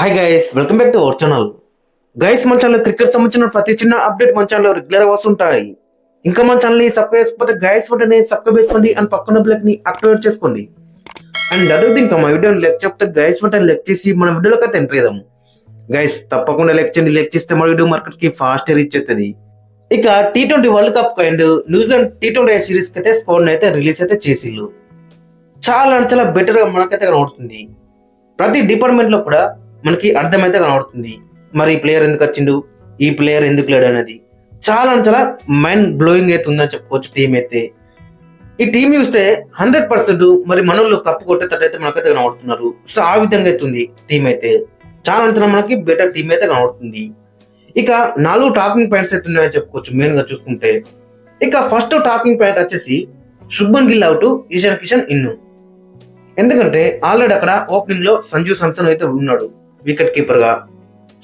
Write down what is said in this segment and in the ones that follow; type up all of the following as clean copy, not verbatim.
Hi guys, welcome back to our channel. Guys, మన channel cricket సంబంధించిన ప్రతి చిన్న అప్డేట్ మన ఛానల్లో రెగ్యులర్ వస్తుంటాయి. ఇంకా మన ఛానల్ని సబ్స్క్రైబ్ చేసుకోకపోతే గైస్ వెంటనే సబ్స్క్రైబ్ చేసుకోండి అండ్ పక్కన బెల్ ని యాక్టివేట్ చేసుకోండి. అండ్ అదే ఇంకా మా వీడియోని లైక్ చెప్తే గైస్ వెంటనే లైక్ చేసి మన వీడియోలోకి అయితే ఎంటర్ చేద్దాం. గైస్ తప్పకుండా లైక్ చేయండి. లైక్ చేస్తే మన వీడియో మార్కెట్ కి ఫాస్ట్ రీచ్ అవుతుంది. ఇక T20 world cup and New Zealand T20 series కి అయితే స్కోర్ అయితే రిలీజ్ అయితే చేసిల్లు. చాలా బెటర్ గా మనకైతే కనబడుతుంది. ప్రతి డిపార్ట్మెంట్ లో కూడా మనకి అర్థమైతే కనబడుతుంది. మరి ఈ ప్లేయర్ ఎందుకు వచ్చిండు, ఈ ప్లేయర్ ఎందుకు లేడు అనేది చాలా మైండ్ బ్లోయింగ్ అయితే ఉందని చెప్పుకోవచ్చు. టీం అయితే ఈ టీం చూస్తే 100% మరి మనోళ్ళు కప్పు కొట్టేటట్టయితే మనకైతే కనబడుతున్నారు. సో ఆ విధంగా అయితే ఉంది టీం అయితే. చాలా మనకి బెటర్ టీం అయితే కనబడుతుంది. ఇక 4 టాకింగ్ పాయింట్స్ అయితే ఉన్నాయని చెప్పుకోవచ్చు మెయిన్ గా చూసుకుంటే. ఇక ఫస్ట్ టాకింగ్ పాయింట్ వచ్చేసి శుభ్మన్ గిల్ అవుట్, ఇషాన్ కిషన్ ఇన్. ఎందుకంటే ఆల్రెడీ అక్కడ ఓపెనింగ్ లో సంజు శాంసన్ అయితే ఉన్నాడు వికెట్ కీపర్ గా.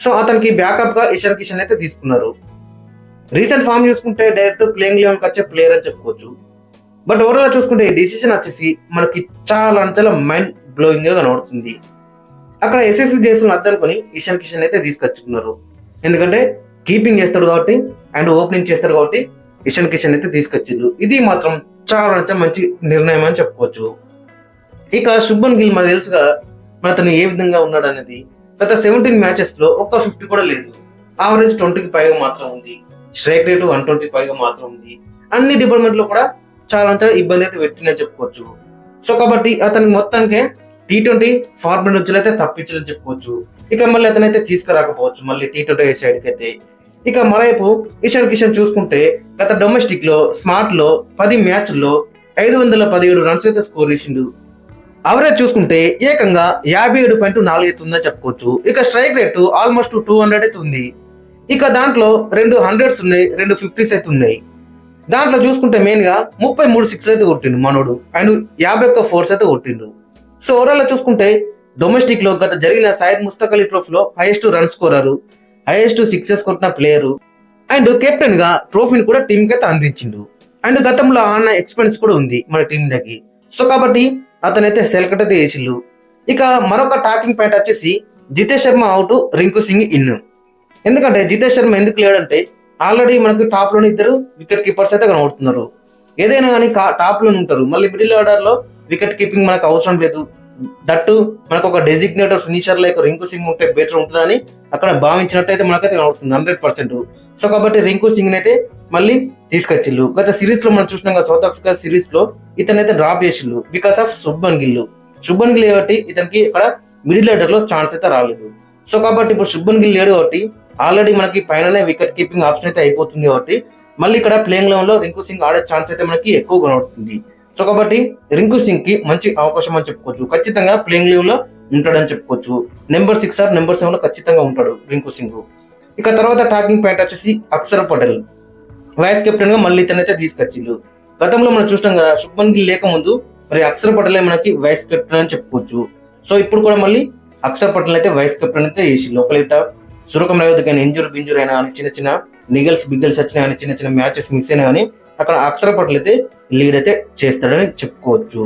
సో అతనికి బ్యాకప్ గా ఇషాన్ కిషన్ అయితే తీసుకున్నారు. రీసెంట్ ఫామ్ చూసుకుంటే డైరెక్ట్ ప్లేయింగ్ లెవెన్ కి వచ్చే ప్లేయర్ అని చెప్పుకోవచ్చు. బట్ ఓవరాల్ చూసుకుంటే ఈ డిసిషన్ వచ్చేసి మనకి చాలా మైండ్ బ్లోయింగ్ గా కనబడుతుంది. అక్కడ ఎస్ఎస్సి చేస్తున్న అర్థనుకొని ఇషాన్ కిషన్ అయితే తీసుకొచ్చుకున్నారు. ఎందుకంటే కీపింగ్ చేస్తాడు కాబట్టి అండ్ ఓపెనింగ్ చేస్తారు కాబట్టి ఇషాన్ కిషన్ అయితే తీసుకొచ్చిండ్రు. ఇది మాత్రం చాలా మంచి నిర్ణయం అని చెప్పుకోవచ్చు. ఇక శుభ్మన్ గిల్ మనకు తెలుసుగా మన అతను ఏ విధంగా ఉన్నాడు అనేది. గత 17 మ్యాచెస్ లో ఒక్క 50 కూడా లేదు. ఆవరేజ్ 20కి పైగా మాత్రం ఉంది. స్ట్రైక్ రేటు 120 పైగా మాత్రం ఉంది. అన్ని డిపార్ట్మెంట్ లో కూడా చాలా ఇబ్బంది అయితే పెట్టిందని చెప్పుకోవచ్చు. సో కాబట్టి అతనికి మొత్తానికి T20 ఫార్మేట్ నుంచి అయితే తప్పించాలని చెప్పుకోవచ్చు. ఇక మళ్ళీ అతనైతే తీసుకురాకపోవచ్చు మళ్ళీ T20 సైడ్ కి అయితే. ఇక మరోవైపు ఇషాన్ కిషన్ చూసుకుంటే గత డొమెస్టిక్ లో స్మార్ట్ లో 10 మ్యాచ్ల్లో 517 రన్స్ అయితే స్కోర్ చేసిండు. అవరేజ్ చూసుకుంటే ఏకంగా 57.4 అయితే ఉందని చెప్పుకోవచ్చు. ఇక స్ట్రైక్ రేటు ఆల్మోస్ట్ 200 అయితే ఉంది. ఇక దాంట్లో 2 100s ఉన్నాయి, 2 50s అయితే ఉన్నాయి. దాంట్లో చూసుకుంటే మెయిన్ గా 33 6 అయితే కొట్టిండు మనోడు అండ్ 51 4s అయితే కొట్టిండు. సో ఓవరాల్ చూసుకుంటే డొమెస్టిక్ లో గత జరిగిన సయ్యద్ ముస్తక్ అలీ ట్రోఫీలో highest run scorer, highest 6s కొట్టిన ప్లేయర్ అండ్ కెప్టెన్ గా ట్రోఫీని కూడా టీం కి అయితే అందించిండు. అండ్ గతంలో ఆన్న ఎక్స్పీరియన్స్ కూడా ఉంది మన టీం దగ్గర. సో కాబట్టి అతనైతే సెలెక్ట్ అయితే చేసిల్లు. ఇక మరొక టాకింగ్ పాయింట్ వచ్చేసి జితేష్ శర్మ అవుట్, రింకు సింగ్ ఇన్. ఎందుకంటే జితేష్ శర్మ ఎందుకు లేడంటే ఆల్రెడీ మనకి టాప్ లోని 2 వికెట్ కీపర్స్ అయితే కనబడుతున్నారు. ఏదైనా కానీ టాప్ లోనే ఉంటారు. మళ్ళీ మిడిల్ ఆర్డర్ లో వికెట్ కీపింగ్ మనకు అవసరం లేదు. దట్టు మనకు ఒక డెసిగ్నేటర్ ఫినిషర్ లైక్ రింకు సింగ్ ఉంటే బెటర్ ఉంటుందని అక్కడ భావించినట్టయితే మనకైతే కనబడుతుంది 100%. సో కాబట్టి రింకు సింగ్ అయితే మళ్ళీ తీసుకొచ్చిల్లు. గత సిరీస్ లో మనం చూసినాం కదా, సౌత్ ఆఫ్రికా సిరీస్ లో ఇతనైతే డ్రాప్ చేసిల్లు బికాస్ ఆఫ్ శుభ్మన్ గిల్. శుభ్మన్ గిల్ కాబట్టి ఇతనికి ఇక్కడ మిడిల్ ఆర్డర్ లో ఛాన్స్ అయితే రాలేదు. సో కాబట్టి ఇప్పుడు శుభ్మన్ గిల్ లేడు కాబట్టి ఆల్రెడీ మనకి పైననే వికెట్ కీపింగ్ ఆప్షన్ అయితే అయిపోతుంది కాబట్టి మళ్ళీ ఇక్కడ ప్లేయింగ్ లెవెన్ లో రింకు సింగ్ ఆడే ఛాన్స్ అయితే మనకి ఎక్కువ కనబడుతుంది. సో కాబట్టి రింకు సింగ్ కి మంచి అవకాశం అని చెప్పుకోవచ్చు. ఖచ్చితంగా ప్లేయింగ్ లెవెన్ లో ఉంటాడని చెప్పుకోవచ్చు. నెంబర్ 6 ఆర్ నెంబర్ 7 లో ఖచ్చితంగా ఉంటాడు రింకు సింగ్. ఇక తర్వాత టాకింగ్ పాయింట్ వచ్చేసి అక్షర్ పటేల్ వైస్ కెప్టెన్ గా మళ్ళీ ఇతనైతే తీసుకొచ్చిల్లు. గతంలో మనం చూసినాం కదా, శుభ్మన్ గిల్ లేకముందు మరి అక్షర్ పటేల్ మనకి వైస్ కెప్టెన్ అని చెప్పుకోవచ్చు. సో ఇప్పుడు కూడా మళ్ళీ అక్షర్ పటేల్ అయితే వైస్ కెప్టెన్ అయితే చేసిల్లు. ఒకలేట సూర్యకుమార్ యాదవ్ కానీ ఇంజూర్ అయినా అని చిన్న నిగల్స్ బిగ్గల్స్ వచ్చినా కానీ చిన్న మ్యాచెస్ మిస్ అయినా కానీ అక్కడ అక్షర్ పటేల్ అయితే లీడ్ అయితే చేస్తాడని చెప్పుకోవచ్చు.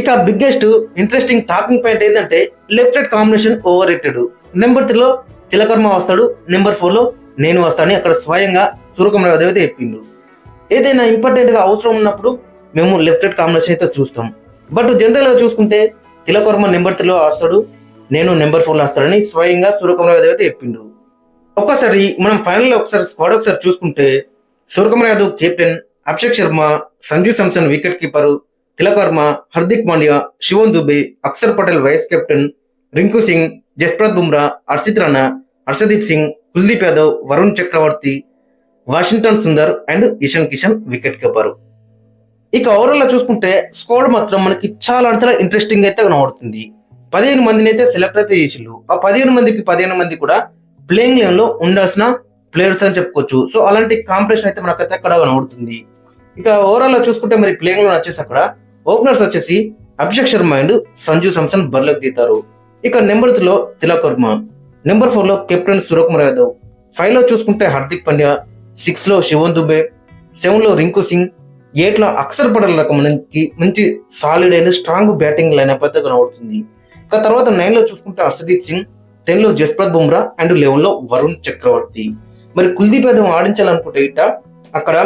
ఇక బిగ్గెస్ట్ ఇంట్రెస్టింగ్ టాకింగ్ పాయింట్ ఏంటంటే left right combination over rated. Number 3 లో తిలకర్మ వస్తాడు, నెంబర్ 4 లో నేను వస్తానని అక్కడ స్వయంగా సూర్యకుమార్ యాదవ్ అయితే చెప్పిండు. ఏదైనా ఇంపార్టెంట్ గా అవసరం ఉన్నప్పుడు మేము లెఫ్ట్ రైట్ కాంబినేషన్ అయితే చూస్తాం. బట్ జనరల్ గా చూసుకుంటే తిలకర్మ నెంబర్ 3 లో వస్తాడు, నేను నెంబర్ 4 లో వస్తాడని స్వయంగా సూర్యకుమార్ యాదవ్ అయితే చెప్పిండు. ఒక్కసారి మనం ఫైనల్ లో స్క్వాడ్ ఒకసారి చూసుకుంటే Suryakumar Yadav captain, Abhishek Sharma, Sanju Samson wicket keeper, తిలకర్మ, Hardik Pandya, Shivam Dube, Axar Patel vice captain, Rinku Singh, Jasprit Bumrah, Harshit Rana, Arshdeep Singh, Kuldeep Yadav, Varun Chakravarthy, Washington Sundar and Ishan Kishan wicket keeper. ఇక ఓవరాల్ గా చూసుకుంటే స్క్వాడ్ మాత్రం మనకి చాలా ఇంట్రెస్టింగ్ అయితే కనబడుతుంది. 15 మందిని అయితే సెలెక్ట్ అయితే చేసిల్లు. ఆ 15 మంది కూడా ప్లేయింగ్ లెవెన్ లో ఉండాల్సిన ప్లేయర్స్ అని చెప్పుకోవచ్చు. సో అలాంటి కాంపిటీషన్ అయితే మనకైతే అక్కడ కనబడుతుంది. ఇక ఓవరాల్ గా చూసుకుంటే మరి ప్లేయింగ్ లో వచ్చేసి అక్కడ ఓపెనర్స్ వచ్చేసి అభిషేక్ శర్మ అండ్ సంజు శాంసన్ బరిలోకి దిగుతారు. ఇక నెంబర్ 3 లో తిలకర్మ, నెంబర్ 4 లో కెప్టెన్ సూర్యకుమార్ యాదవ్, 5 లో చూసుకుంటే హార్దిక్ పాండ్యా, 6 లో శివన్ దుబే, 7 లో రింకు సింగ్, 8 లో అక్షర్ పటేల్ రకం మంచి సాలిడ్ అయిన స్ట్రాంగ్ బ్యాటింగ్ లైనప్ అయితే కనబడుతుంది. ఇక తర్వాత 9 లో చూసుకుంటే హర్షదీప్ సింగ్, 10 లో జస్ప్రీత్ బుమ్రా అండ్ 11 లో వరుణ్ చక్రవర్తి. మరి కుల్దీప్ యాదవ్ ఆడించాలనుకుంటే ఇట అక్కడ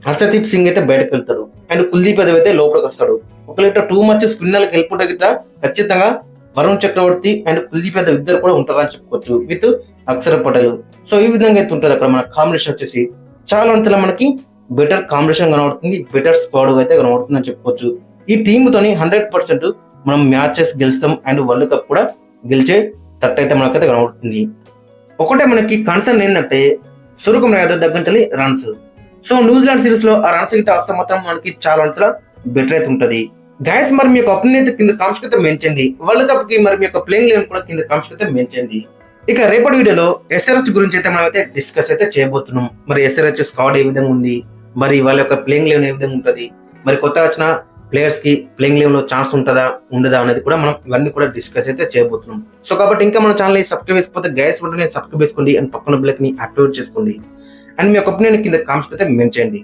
హర్షదీప్ సింగ్ అయితే బయటకు వెళ్తాడు అండ్ కుల్దీప్ యాదవ్ అయితే లోపలికి వస్తాడు. ఒకవేళ ఇట్లా 2 మచ్ స్పిన్నర్లకు వెళ్ళిపోతే గిట్ట ఖచ్చితంగా వరుణ్ చక్రవర్తి అండ్ కుల్దీప్ యాదవ్ ఇద్దరు కూడా ఉంటారని చెప్పుకోవచ్చు విత్ అక్షర్ పటేల్. సో ఈ విధంగా అయితే ఉంటుంది అక్కడ మన కాంబినేషన్ వచ్చేసి. చాలా అంతలా మనకి బెటర్ కాంబినేషన్ కనబడుతుంది, బెటర్ స్క్వాడ్ అయితే కనబడుతుంది అని చెప్పుకోవచ్చు. ఈ టీమ్ తోని 100% మనం మ్యాచెస్ గెలుస్తాం అండ్ వరల్డ్ కప్ కూడా గెలిచే తట్టు అయితే మనకైతే కనబడుతుంది. ఒకటే మనకి కన్సర్న్ ఏంటంటే సూర్యకుమార్ యాదవ్ దగ్గర రన్స్. సో న్యూజిలాండ్ సిరీస్ లో ఆ రన్స్ గిట్ట వస్తే మాత్రం మనకి చాలా అంతలా బెటర్ అయితే ఉంటుంది. గైస్ మరి మీ యొక్క ఒపీనియన్ అయితే కింద కామెంట్స్ అయితే మెన్షన్ చేయండి. వరల్డ్ కప్ కి మరి మీ యొక్క ప్లేయింగ్ లెవెన్ కూడా కింద కామెంట్స్ అయితే మెన్షన్ చేయండి. ఇక రేపటి వీడియోలో ఎస్ఆర్హెచ్ గురించి అయితే మనం అయితే డిస్కస్ అయితే చేయబోతున్నాం. మరి ఎస్ఆర్హెచ్ స్క్వాడ్ ఏ విధంగా ఉంది, మరి వాళ్ళ యొక్క ప్లేయింగ్ లెవెన్ ఏ విధంగా ఉంటుంది, మరి కొత్తగా వచ్చిన ప్లేయర్స్ కి ప్లేయింగ్ లెవెన్ లో ఛాన్స్ ఉంటుందా ఉండదా అనేది కూడా మనం ఇవన్నీ కూడా డిస్కస్ అయితే చేయబోతున్నాం. సో కాబట్టి ఇంకా మన ఛానల్ సబ్స్క్రైబ్ చేసుకోకపోతే గైస్ వెంటనే సబ్స్క్రైబ్ చేసుకోండి అండ్ పక్కన బెల్ ని యాక్టివేట్ చేసుకోండి అండ్ మీ యొక్క ఒపీనియన్ కింద కామెంట్స్ అయితే మెన్షన్ చేయండి.